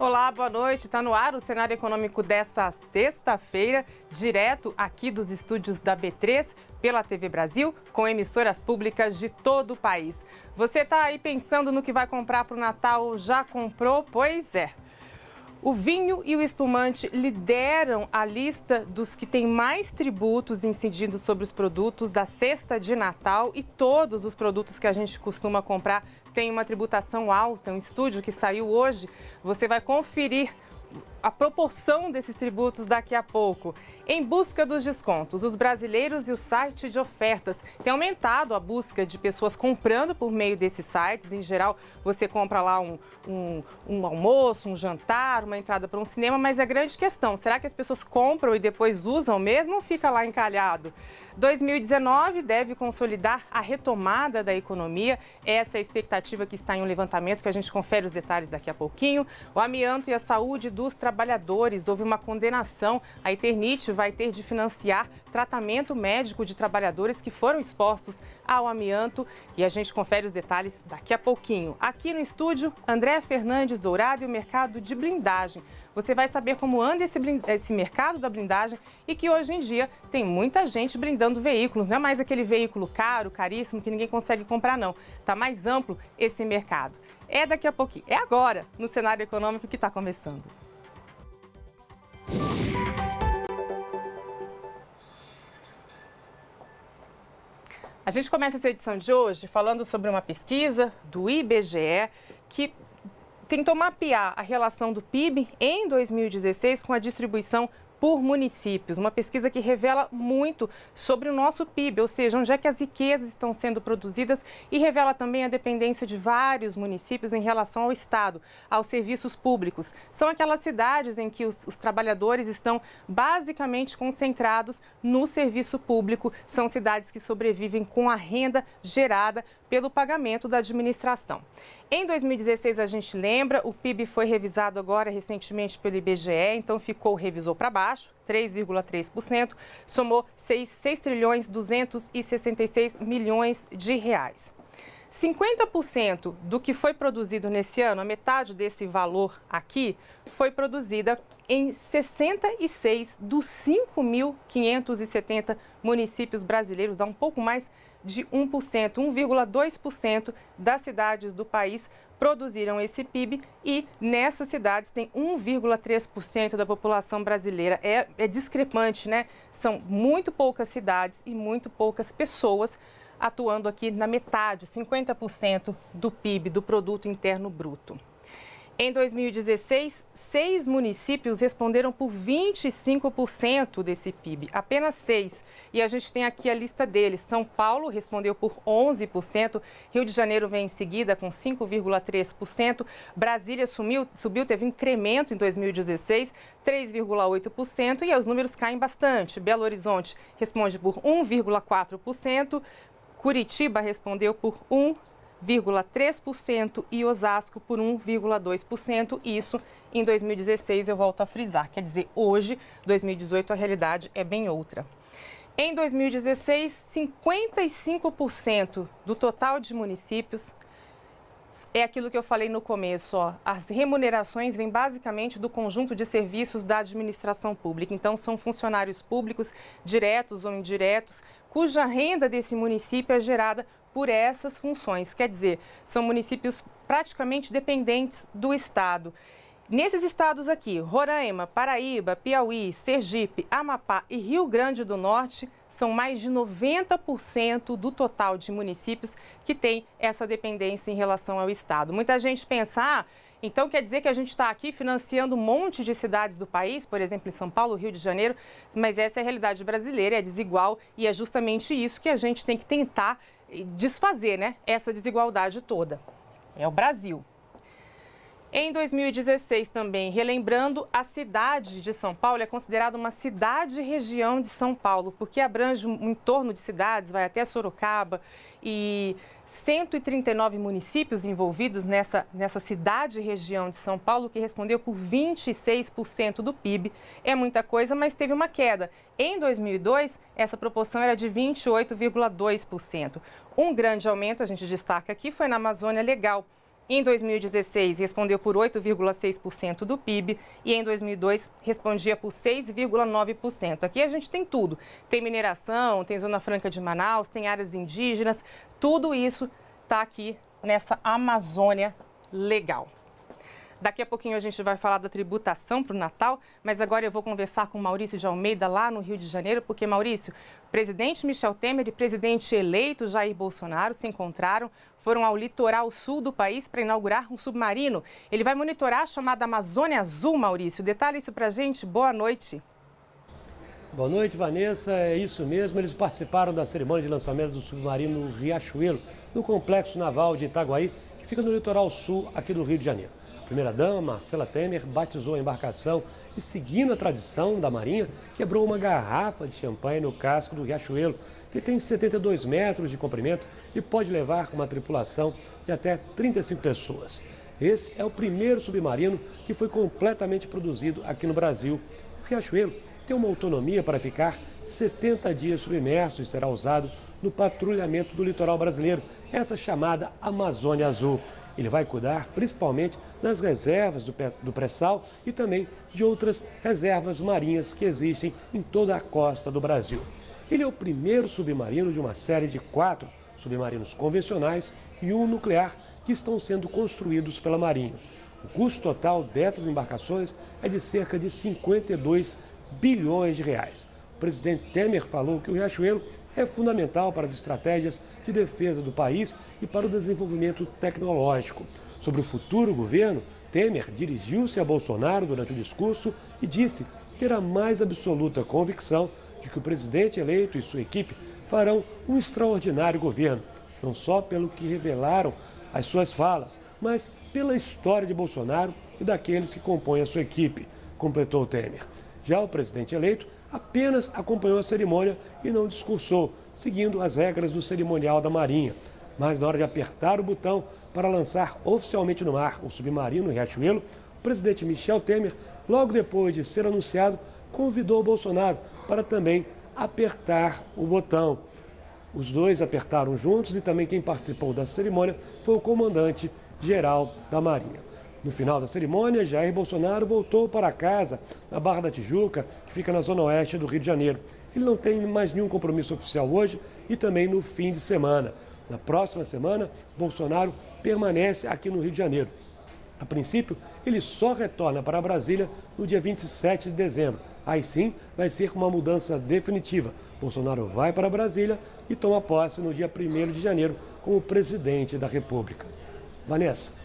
Olá, boa noite. Está no ar o cenário econômico dessa sexta-feira, direto aqui dos estúdios da B3, pela TV Brasil, com emissoras públicas de todo o país. Você está aí pensando no que vai comprar para o Natal? Já comprou? Pois é. O vinho e o espumante lideram a lista dos que têm mais tributos incidindo sobre os produtos da cesta de Natal, e todos os produtos que a gente costuma comprar têm uma tributação alta. Um estudo que saiu hoje, você vai conferir a proporção desses tributos daqui a pouco. Em busca dos descontos, os brasileiros e o site de ofertas têm aumentado a busca de pessoas comprando por meio desses sites. Em geral, você compra lá um almoço, um jantar, uma entrada para um cinema, mas a grande questão, será que as pessoas compram e depois usam mesmo ou fica lá encalhado? 2019 deve consolidar a retomada da economia. Essa é a expectativa que está em um levantamento que a gente confere os detalhes daqui a pouquinho. O amianto e a saúde dos trabalhadores. Houve uma condenação. A Eternit vai ter de financiar tratamento médico de trabalhadores que foram expostos ao amianto. E a gente confere os detalhes daqui a pouquinho. Aqui no estúdio, André Fernandes Dourado e o mercado de blindagem. Você vai saber como anda esse mercado da blindagem e que hoje em dia tem muita gente blindando veículos. Não é mais aquele veículo caro, caríssimo, que ninguém consegue comprar, não. Está mais amplo esse mercado. É daqui a pouquinho, é agora, no cenário econômico que está começando. A gente começa essa edição de hoje falando sobre uma pesquisa do IBGE que tentou mapear a relação do PIB em 2016 com a distribuição por municípios. Uma pesquisa que revela muito sobre o nosso PIB, ou seja, onde é que as riquezas estão sendo produzidas, e revela também a dependência de vários municípios em relação ao Estado, aos serviços públicos. São aquelas cidades em que os trabalhadores estão basicamente concentrados no serviço público. São cidades que sobrevivem com a renda gerada pelo pagamento da administração. Em 2016, a gente lembra, o PIB foi revisado agora recentemente pelo IBGE, então revisou para baixo, 3,3%, somou 6 trilhões 266 milhões de reais. 50% do que foi produzido nesse ano, a metade desse valor aqui, foi produzida em 66 dos 5.570 municípios brasileiros, dá um pouco mais de 1%, 1,2% das cidades do país produziram esse PIB, e nessas cidades tem 1,3% da população brasileira. É discrepante, né? São muito poucas cidades e muito poucas pessoas atuando aqui na metade, 50% do PIB, do Produto Interno Bruto. Em 2016, 6 municípios responderam por 25% desse PIB, apenas 6. E a gente tem aqui a lista deles. São Paulo respondeu por 11%, Rio de Janeiro vem em seguida com 5,3%, Brasília subiu, teve incremento em 2016, 3,8%, e os números caem bastante. Belo Horizonte responde por 1,4%, Curitiba respondeu por 1,3% e Osasco por 1,2%. Isso em 2016, eu volto a frisar. Quer dizer, hoje, 2018, a realidade é bem outra. Em 2016, 55% do total de municípios é aquilo que eu falei no começo, ó. As remunerações vêm basicamente do conjunto de serviços da administração pública. Então, são funcionários públicos, diretos ou indiretos, cuja renda desse município é gerada por essas funções. Quer dizer, são municípios praticamente dependentes do Estado. Nesses estados aqui, Roraima, Paraíba, Piauí, Sergipe, Amapá e Rio Grande do Norte, são mais de 90% do total de municípios que tem essa dependência em relação ao Estado. Muita gente pensa, então quer dizer que a gente está aqui financiando um monte de cidades do país, por exemplo, em São Paulo, Rio de Janeiro, mas essa é a realidade brasileira, é desigual, e é justamente isso que a gente tem que tentar desfazer, né? Essa desigualdade toda. É o Brasil. Em 2016 também, relembrando, a cidade de São Paulo é considerada uma cidade-região de São Paulo, porque abrange um entorno de cidades, vai até Sorocaba, e 139 municípios envolvidos nessa cidade-região de São Paulo, que respondeu por 26% do PIB. É muita coisa, mas teve uma queda. Em 2002, essa proporção era de 28,2%. Um grande aumento, a gente destaca aqui, foi na Amazônia Legal, Em 2016, respondeu por 8,6% do PIB e em 2002 respondia por 6,9%. Aqui a gente tem tudo. Tem mineração, tem Zona Franca de Manaus, tem áreas indígenas. Tudo isso está aqui nessa Amazônia legal. Daqui a pouquinho a gente vai falar da tributação para o Natal, mas agora eu vou conversar com Maurício de Almeida lá no Rio de Janeiro, porque, Maurício, presidente Michel Temer e presidente eleito Jair Bolsonaro se encontraram, foram ao litoral sul do país para inaugurar um submarino. Ele vai monitorar a chamada Amazônia Azul, Maurício. Detalhe isso para a gente. Boa noite. Boa noite, Vanessa. É isso mesmo. Eles participaram da cerimônia de lançamento do submarino Riachuelo, no Complexo Naval de Itaguaí, que fica no litoral sul aqui do Rio de Janeiro. A primeira-dama, Marcela Temer, batizou a embarcação e, seguindo a tradição da Marinha, quebrou uma garrafa de champanhe no casco do Riachuelo, que tem 72 metros de comprimento e pode levar uma tripulação de até 35 pessoas. Esse é o primeiro submarino que foi completamente produzido aqui no Brasil. O Riachuelo tem uma autonomia para ficar 70 dias submerso e será usado no patrulhamento do litoral brasileiro, essa chamada Amazônia Azul. Ele vai cuidar principalmente das reservas do pré-sal e também de outras reservas marinhas que existem em toda a costa do Brasil. Ele é o primeiro submarino de uma série de 4 submarinos convencionais e um nuclear que estão sendo construídos pela Marinha. O custo total dessas embarcações é de cerca de 52 bilhões de reais. O presidente Temer falou que o Riachuelo é fundamental para as estratégias de defesa do país e para o desenvolvimento tecnológico. Sobre o futuro governo, Temer dirigiu-se a Bolsonaro durante o discurso e disse ter a mais absoluta convicção de que o presidente eleito e sua equipe farão um extraordinário governo, não só pelo que revelaram as suas falas, mas pela história de Bolsonaro e daqueles que compõem a sua equipe, completou Temer. Já o presidente eleito apenas acompanhou a cerimônia e não discursou, seguindo as regras do cerimonial da Marinha. Mas na hora de apertar o botão para lançar oficialmente no mar o submarino Riachuelo, o presidente Michel Temer, logo depois de ser anunciado, convidou o Bolsonaro para também apertar o botão. Os dois apertaram juntos e também quem participou da cerimônia foi o comandante-geral da Marinha. No final da cerimônia, Jair Bolsonaro voltou para casa, na Barra da Tijuca, que fica na zona oeste do Rio de Janeiro. Ele não tem mais nenhum compromisso oficial hoje e também no fim de semana. Na próxima semana, Bolsonaro permanece aqui no Rio de Janeiro. A princípio, ele só retorna para Brasília no dia 27 de dezembro. Aí sim, vai ser uma mudança definitiva. Bolsonaro vai para Brasília e toma posse no dia 1º de janeiro como presidente da República. Vanessa.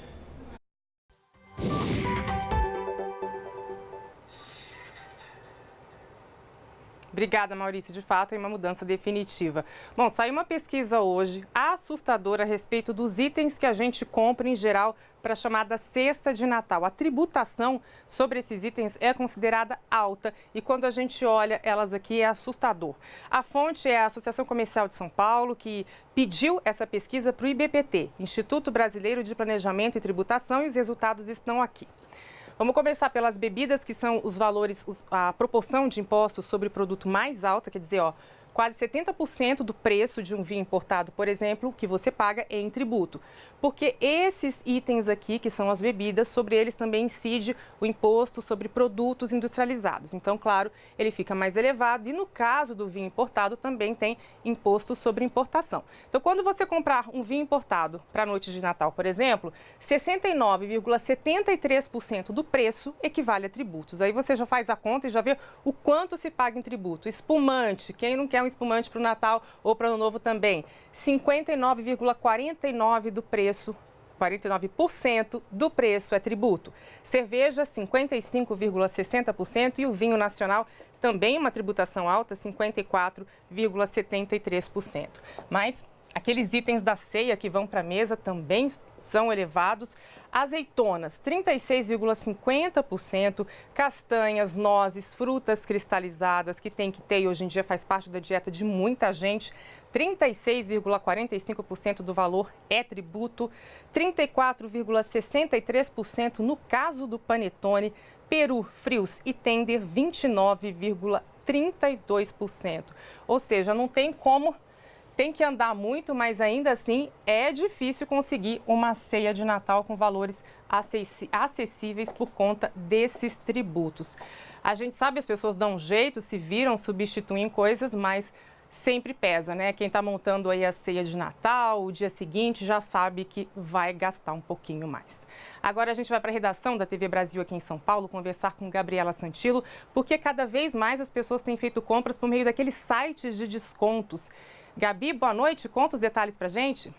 Obrigada, Maurício. De fato, é uma mudança definitiva. Bom, saiu uma pesquisa hoje assustadora a respeito dos itens que a gente compra em geral para a chamada cesta de Natal. A tributação sobre esses itens é considerada alta e quando a gente olha elas aqui é assustador. A fonte é a Associação Comercial de São Paulo, que pediu essa pesquisa para o IBPT, Instituto Brasileiro de Planejamento e Tributação, e os resultados estão aqui. Vamos começar pelas bebidas, que são os valores, a proporção de impostos sobre o produto mais alta, quer dizer, quase 70% do preço de um vinho importado, por exemplo, que você paga é em tributo. Porque esses itens aqui, que são as bebidas, sobre eles também incide o imposto sobre produtos industrializados. Então, claro, ele fica mais elevado e no caso do vinho importado também tem imposto sobre importação. Então, quando você comprar um vinho importado para a noite de Natal, por exemplo, 69,73% do preço equivale a tributos. Aí você já faz a conta e já vê o quanto se paga em tributo. Espumante, quem não quer um espumante para o Natal ou para o Ano Novo também, 59,49% do preço, 49% do preço é tributo. Cerveja, 55,60% e o vinho nacional também uma tributação alta, 54,73%. Mas aqueles itens da ceia que vão para a mesa também são elevados. Azeitonas, 36,50%, castanhas, nozes, frutas cristalizadas, que tem que ter e hoje em dia faz parte da dieta de muita gente, 36,45% do valor é tributo, 34,63% no caso do panetone, peru, frios e tender, 29,32%. Ou seja, não tem como tem que andar muito, mas ainda assim é difícil conseguir uma ceia de Natal com valores acessíveis por conta desses tributos. A gente sabe, as pessoas dão um jeito, se viram, substituem coisas, mas sempre pesa, né? Quem está montando aí a ceia de Natal, o dia seguinte, já sabe que vai gastar um pouquinho mais. Agora a gente vai para a redação da TV Brasil aqui em São Paulo conversar com Gabriela Santilo, porque cada vez mais as pessoas têm feito compras por meio daqueles sites de descontos. Gabi, boa noite, conta os detalhes pra gente.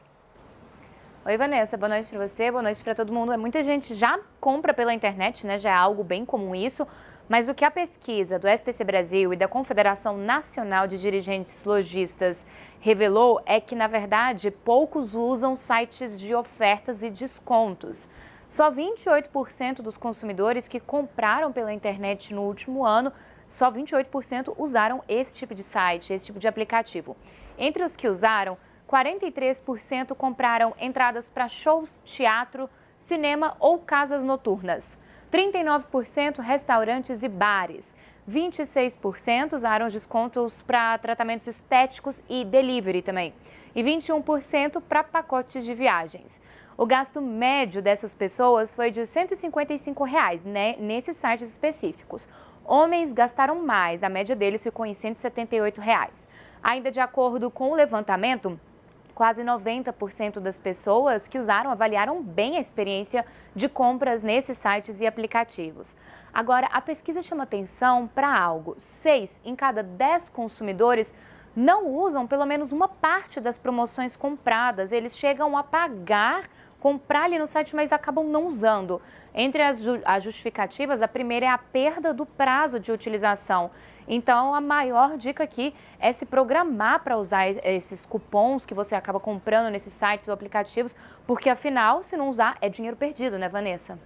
Oi, Vanessa, boa noite para você, boa noite para todo mundo. Muita gente já compra pela internet, né? Já é algo bem comum isso. Mas o que a pesquisa do SPC Brasil e da Confederação Nacional de Dirigentes Lojistas revelou é que, na verdade, poucos usam sites de ofertas e descontos. Só 28% dos consumidores que compraram pela internet no último ano, só 28% usaram esse tipo de site, esse tipo de aplicativo. Entre os que usaram, 43% compraram entradas para shows, teatro, cinema ou casas noturnas. 39% restaurantes e bares, 26% usaram descontos para tratamentos estéticos e delivery também, e 21% para pacotes de viagens. O gasto médio dessas pessoas foi de R$ 155, né, nesses sites específicos. Homens gastaram mais, a média deles ficou em R$ 178. Ainda de acordo com o levantamento, quase 90% das pessoas que usaram avaliaram bem a experiência de compras nesses sites e aplicativos. Agora, a pesquisa chama atenção para algo. 6 em cada 10 consumidores não usam pelo menos uma parte das promoções compradas. Eles chegam a comprar ali no site, mas acabam não usando. Entre as justificativas, a primeira é a perda do prazo de utilização. Então, a maior dica aqui é se programar para usar esses cupons que você acaba comprando nesses sites ou aplicativos, porque afinal, se não usar, é dinheiro perdido, né, Vanessa?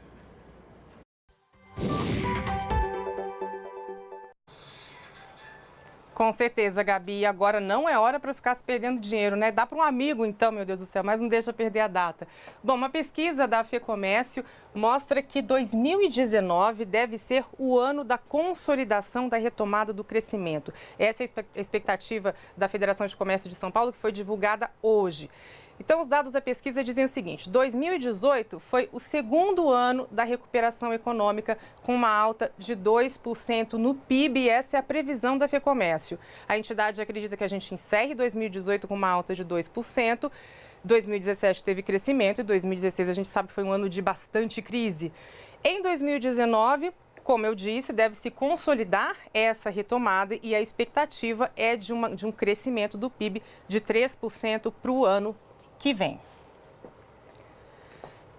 Com certeza, Gabi. Agora não é hora para ficar se perdendo dinheiro, né? Dá para um amigo, então, meu Deus do céu, mas não deixa perder a data. Bom, uma pesquisa da FEComércio mostra que 2019 deve ser o ano da consolidação da retomada do crescimento. Essa é a expectativa da Federação de Comércio de São Paulo, que foi divulgada hoje. Então, os dados da pesquisa dizem o seguinte: 2018 foi o segundo ano da recuperação econômica, com uma alta de 2% no PIB, e essa é a previsão da FEComércio. A entidade acredita que a gente encerre 2018 com uma alta de 2%. 2017 teve crescimento e 2016 a gente sabe que foi um ano de bastante crise. Em 2019, como eu disse, deve se consolidar essa retomada e a expectativa é de um crescimento do PIB de 3% para o ano que vem.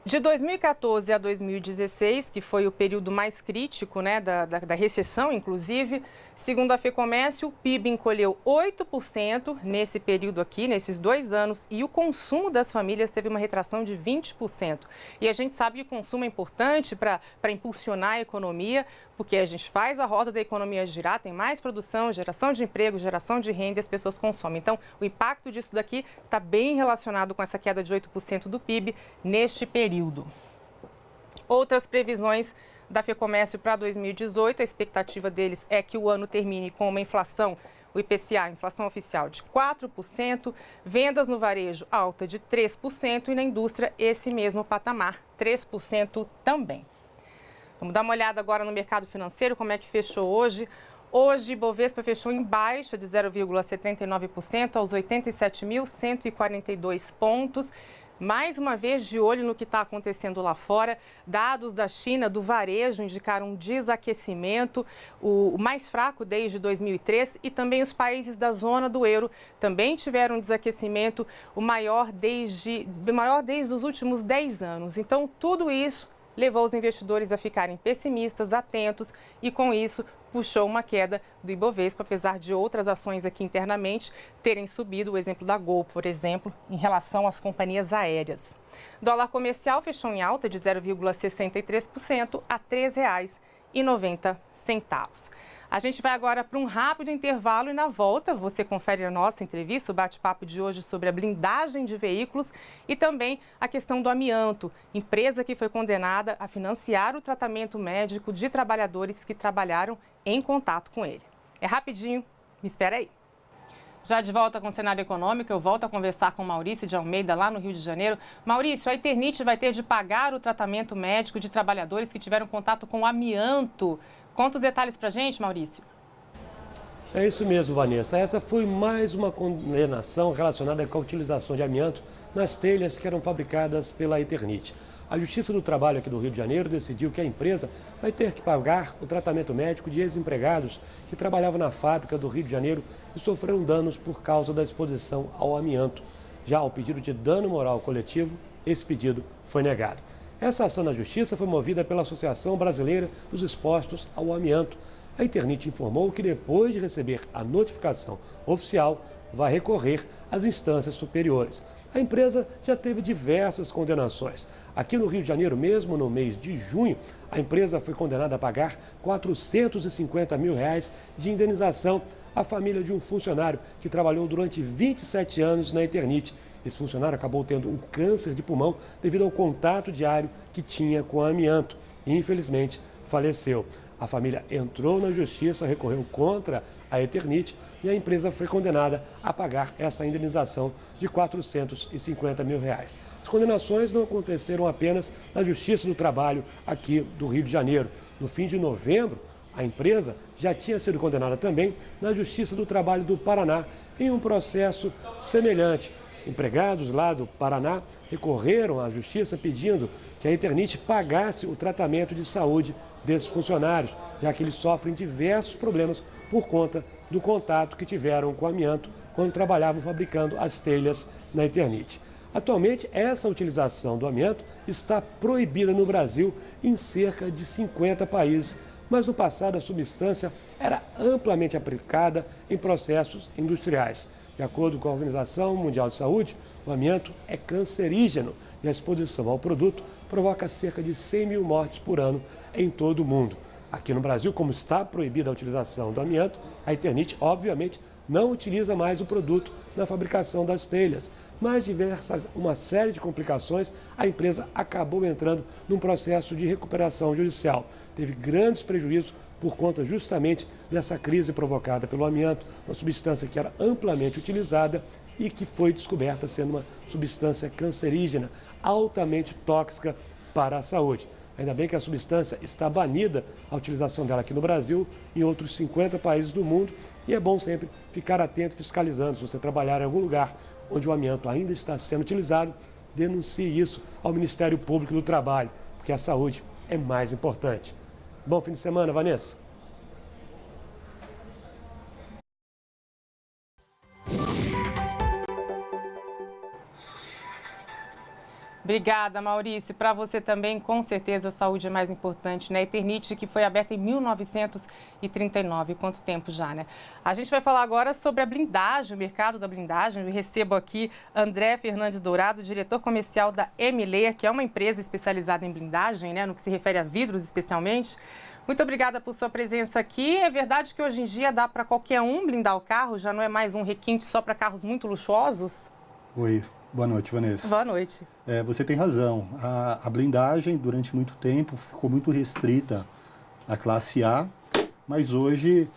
De 2014 a 2016, que foi o período mais crítico, né, da recessão, inclusive, segundo a FEComércio, o PIB encolheu 8% nesse período aqui, nesses 2 anos, e o consumo das famílias teve uma retração de 20%. E a gente sabe que o consumo é importante para impulsionar a economia, porque a gente faz a roda da economia girar, tem mais produção, geração de emprego, geração de renda e as pessoas consomem. Então, o impacto disso daqui está bem relacionado com essa queda de 8% do PIB neste período. Outras previsões da FEComércio para 2018, a expectativa deles é que o ano termine com uma inflação, o IPCA, inflação oficial, de 4%, vendas no varejo alta de 3% e na indústria esse mesmo patamar, 3% também. Vamos dar uma olhada agora no mercado financeiro, como é que fechou hoje. Hoje, Ibovespa fechou em baixa de 0,79% aos 87.142 pontos. Mais uma vez, de olho no que está acontecendo lá fora, dados da China, do varejo, indicaram um desaquecimento, o mais fraco desde 2003, e também os países da zona do euro também tiveram um desaquecimento, o maior desde os últimos 10 anos. Então, tudo isso levou os investidores a ficarem pessimistas, atentos, e com isso puxou uma queda do Ibovespa, apesar de outras ações aqui internamente terem subido, o exemplo da Gol, por exemplo, em relação às companhias aéreas. Dólar comercial fechou em alta de 0,63% a R$ 3,90. A gente vai agora para um rápido intervalo e na volta você confere a nossa entrevista, o bate-papo de hoje sobre a blindagem de veículos e também a questão do amianto, empresa que foi condenada a financiar o tratamento médico de trabalhadores que trabalharam em contato com ele. É rapidinho, me espera aí. Já de volta com o cenário econômico, eu volto a conversar com Maurício de Almeida, lá no Rio de Janeiro. Maurício, a Eternit vai ter de pagar o tratamento médico de trabalhadores que tiveram contato com amianto. Conta os detalhes pra gente, Maurício. É isso mesmo, Vanessa. Essa foi mais uma condenação relacionada com a utilização de amianto nas telhas que eram fabricadas pela Eternit. A Justiça do Trabalho aqui do Rio de Janeiro decidiu que a empresa vai ter que pagar o tratamento médico de ex-empregados que trabalhavam na fábrica do Rio de Janeiro e sofreram danos por causa da exposição ao amianto. Já o pedido de dano moral coletivo, esse pedido foi negado. Essa ação na Justiça foi movida pela Associação Brasileira dos Expostos ao Amianto. A Eternit informou que depois de receber a notificação oficial, vai recorrer às instâncias superiores. A empresa já teve diversas condenações. Aqui no Rio de Janeiro mesmo, no mês de junho, a empresa foi condenada a pagar R$ 450 mil de indenização à família de um funcionário que trabalhou durante 27 anos na Eternit. Esse funcionário acabou tendo um câncer de pulmão devido ao contato diário que tinha com amianto e, infelizmente, faleceu. A família entrou na justiça, recorreu contra a Eternit e a empresa foi condenada a pagar essa indenização de R$ 450 mil. As condenações não aconteceram apenas na Justiça do Trabalho aqui do Rio de Janeiro. No fim de novembro, a empresa já tinha sido condenada também na Justiça do Trabalho do Paraná em um processo semelhante. Empregados lá do Paraná recorreram à Justiça pedindo que a Eternit pagasse o tratamento de saúde desses funcionários, já que eles sofrem diversos problemas por conta do contato que tiveram com o amianto quando trabalhavam fabricando as telhas na Eternit. Atualmente, essa utilização do amianto está proibida no Brasil em cerca de 50 países, mas no passado a substância era amplamente aplicada em processos industriais. De acordo com a Organização Mundial de Saúde, o amianto é cancerígeno e a exposição ao produto provoca cerca de 100 mil mortes por ano em todo o mundo. Aqui no Brasil, como está proibida a utilização do amianto, a Eternit, obviamente, não utiliza mais o produto na fabricação das telhas. Mas uma série de complicações, a empresa acabou entrando num processo de recuperação judicial. Teve grandes prejuízos por conta justamente dessa crise provocada pelo amianto, uma substância que era amplamente utilizada e que foi descoberta sendo uma substância cancerígena, altamente tóxica para a saúde. Ainda bem que a substância está banida, a utilização dela aqui no Brasil e em outros 50 países do mundo. E é bom sempre ficar atento, fiscalizando. Se você trabalhar em algum lugar onde o amianto ainda está sendo utilizado, denuncie isso ao Ministério Público do Trabalho, porque a saúde é mais importante. Bom fim de semana, Vanessa. Obrigada, Maurício. Para você também, com certeza, a saúde é mais importante, né? Eternit, que foi aberta em 1939. Quanto tempo já, né? A gente vai falar agora sobre a blindagem, o mercado da blindagem. Eu recebo aqui André Fernandes Dourado, diretor comercial da Emileia, que é uma empresa especializada em blindagem, né? No que se refere a vidros, especialmente. Muito obrigada por sua presença aqui. É verdade que hoje em dia dá para qualquer um blindar o carro? Já não é mais um requinte só para carros muito luxuosos? Oi. Boa noite, Vanessa. Boa noite. Você tem razão. A blindagem, durante muito tempo, ficou muito restrita à classe A, mas hoje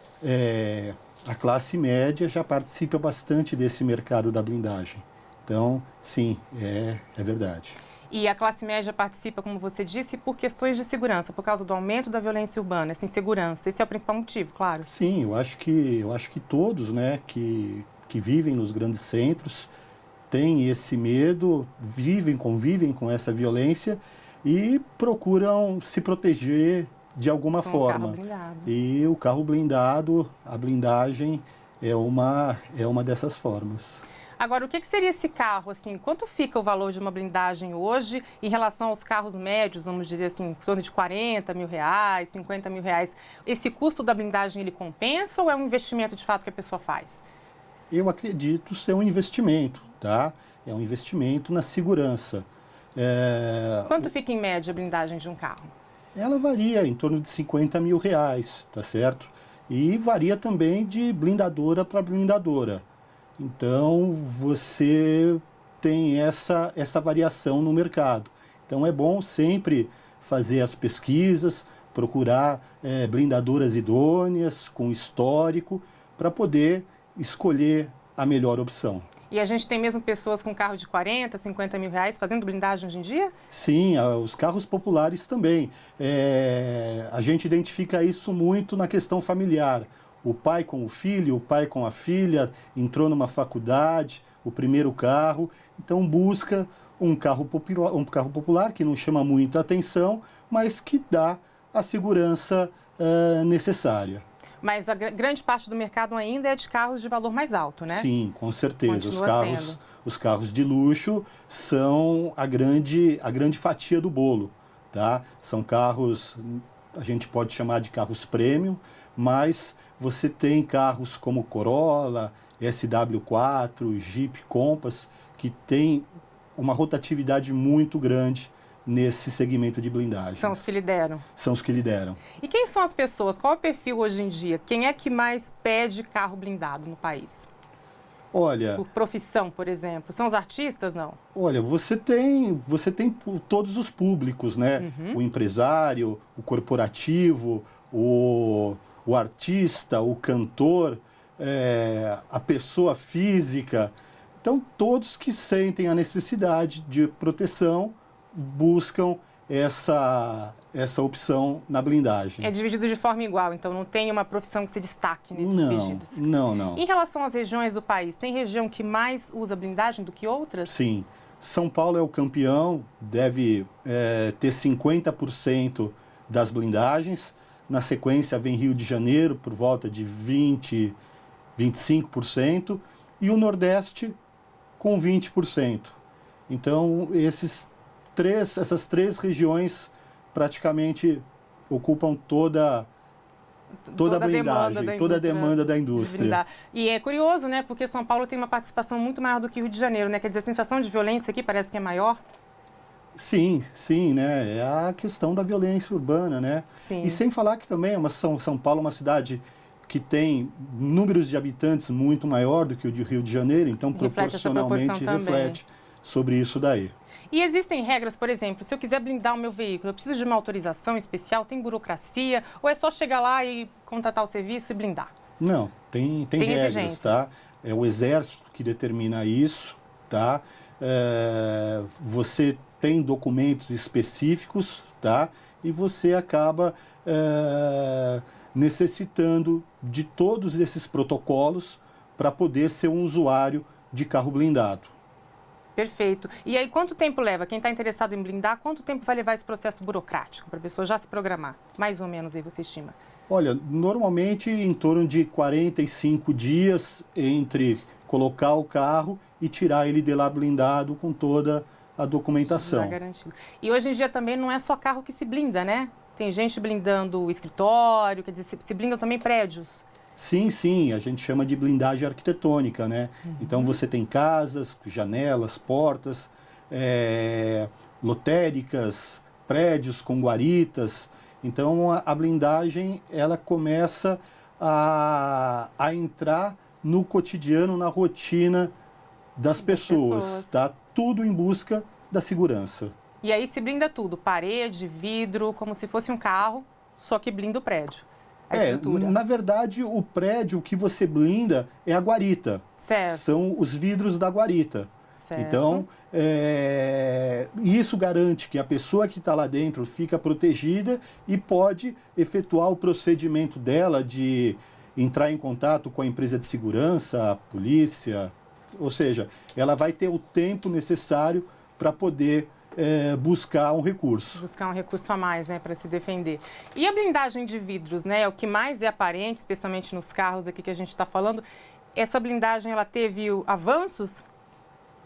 a classe média já participa bastante desse mercado da blindagem. Então, sim, é verdade. E a classe média participa, como você disse, por questões de segurança, por causa do aumento da violência urbana, essa insegurança. Esse é o principal motivo, claro. Sim, eu acho que todos, né, que vivem nos grandes centros têm esse medo, convivem com essa violência e procuram se proteger de alguma forma. E o carro blindado, a blindagem é uma dessas formas. Agora, o que seria esse carro, assim? Quanto fica o valor de uma blindagem hoje em relação aos carros médios, vamos dizer assim, em torno de 40 mil reais, 50 mil reais? Esse custo da blindagem, ele compensa ou é um investimento de fato que a pessoa faz? Eu acredito ser um investimento, tá? É um investimento na segurança. Quanto fica em média a blindagem de um carro? Ela varia em torno de 50 mil reais, tá certo? E varia também de blindadora para blindadora. Então, você tem essa variação no mercado. Então, é bom sempre fazer as pesquisas, procurar blindadoras idôneas, com histórico, para poder escolher a melhor opção. E a gente tem mesmo pessoas com carro de 40, 50 mil reais fazendo blindagem hoje em dia? Sim, os carros populares também. A gente identifica isso muito na questão familiar. O pai com o filho, o pai com a filha, entrou numa faculdade, o primeiro carro, então busca um carro popular que não chama muita atenção, mas que dá a segurança necessária. Mas a grande parte do mercado ainda é de carros de valor mais alto, né? Sim, com certeza. Continua Os carros de luxo são a grande fatia do bolo, tá? São carros, a gente pode chamar de carros premium, mas você tem carros como Corolla, SW4, Jeep Compass, que tem uma rotatividade muito grande nesse segmento de blindagem. São os que lideram. São os que lideram. E quem são as pessoas? Qual é o perfil hoje em dia? Quem é que mais pede carro blindado no país? Olha... Por profissão, por exemplo. São os artistas, não? Olha, você tem todos os públicos, né? O empresário, o corporativo, o artista, o cantor, a pessoa física. Então, todos que sentem a necessidade de proteção buscam essa opção na blindagem. É dividido de forma igual, então não tem uma profissão que se destaque nesses pedidos? Não. Em relação às regiões do país, tem região que mais usa blindagem do que outras? Sim. São Paulo é o campeão, deve ter 50% das blindagens. Na sequência vem Rio de Janeiro, por volta de 20%, 25%. E o Nordeste com 20%. Então, essas três regiões praticamente ocupam toda a blindagem, toda a demanda da indústria. E é curioso, né? Porque São Paulo tem uma participação muito maior do que Rio de Janeiro, né? Quer dizer, a sensação de violência aqui parece que é maior? Sim, né? É a questão da violência urbana, né? Sim. E sem falar que também São Paulo é uma cidade que tem números de habitantes muito maior do que o de Rio de Janeiro, então proporcionalmente reflete sobre isso daí. E existem regras, por exemplo, se eu quiser blindar o meu veículo, eu preciso de uma autorização especial, tem burocracia, ou é só chegar lá e contratar o serviço e blindar? Não, tem regras, exigências. Tá? É o Exército que determina isso, tá? Você tem documentos específicos, tá? E você acaba necessitando de todos esses protocolos para poder ser um usuário de carro blindado. Perfeito. E aí, quanto tempo leva? Quem está interessado em blindar, quanto tempo vai levar esse processo burocrático para a pessoa já se programar? Mais ou menos aí você estima? Olha, normalmente em torno de 45 dias entre colocar o carro e tirar ele de lá blindado com toda a documentação. Já garantido. E hoje em dia também não é só carro que se blinda, né? Tem gente blindando o escritório, quer dizer, se blindam também prédios. Sim, a gente chama de blindagem arquitetônica, né? Então você tem casas, janelas, portas, lotéricas, prédios com guaritas. Então a blindagem ela começa a entrar no cotidiano, na rotina das pessoas, tá? Tudo em busca da segurança. E aí se blinda tudo, parede, vidro, como se fosse um carro, só que blinda o prédio. Na verdade, o prédio que você blinda é a guarita. Certo. São os vidros da guarita. Certo. Então, isso garante que a pessoa que está lá dentro fica protegida e pode efetuar o procedimento dela de entrar em contato com a empresa de segurança, a polícia. Ou seja, ela vai ter o tempo necessário para poder buscar um recurso. Buscar um recurso a mais, né, para se defender. E a blindagem de vidros, né, é o que mais é aparente, especialmente nos carros aqui que a gente está falando. Essa blindagem, ela teve avanços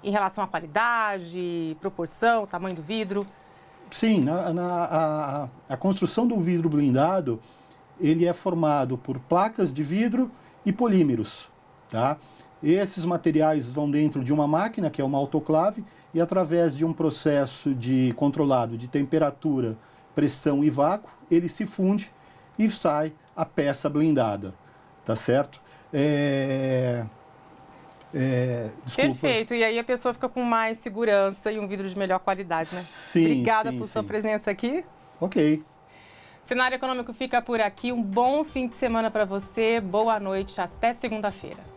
em relação à qualidade, proporção, tamanho do vidro? Sim, a construção do vidro blindado, ele é formado por placas de vidro e polímeros, tá? Esses materiais vão dentro de uma máquina, que é uma autoclave, e através de um processo controlado de temperatura, pressão e vácuo, ele se funde e sai a peça blindada, tá certo? Desculpa. Perfeito, e aí a pessoa fica com mais segurança e um vidro de melhor qualidade, né? Sim, Obrigada por sua presença aqui. Ok. Cenário Econômico fica por aqui. Um bom fim de semana para você. Boa noite. Até segunda-feira.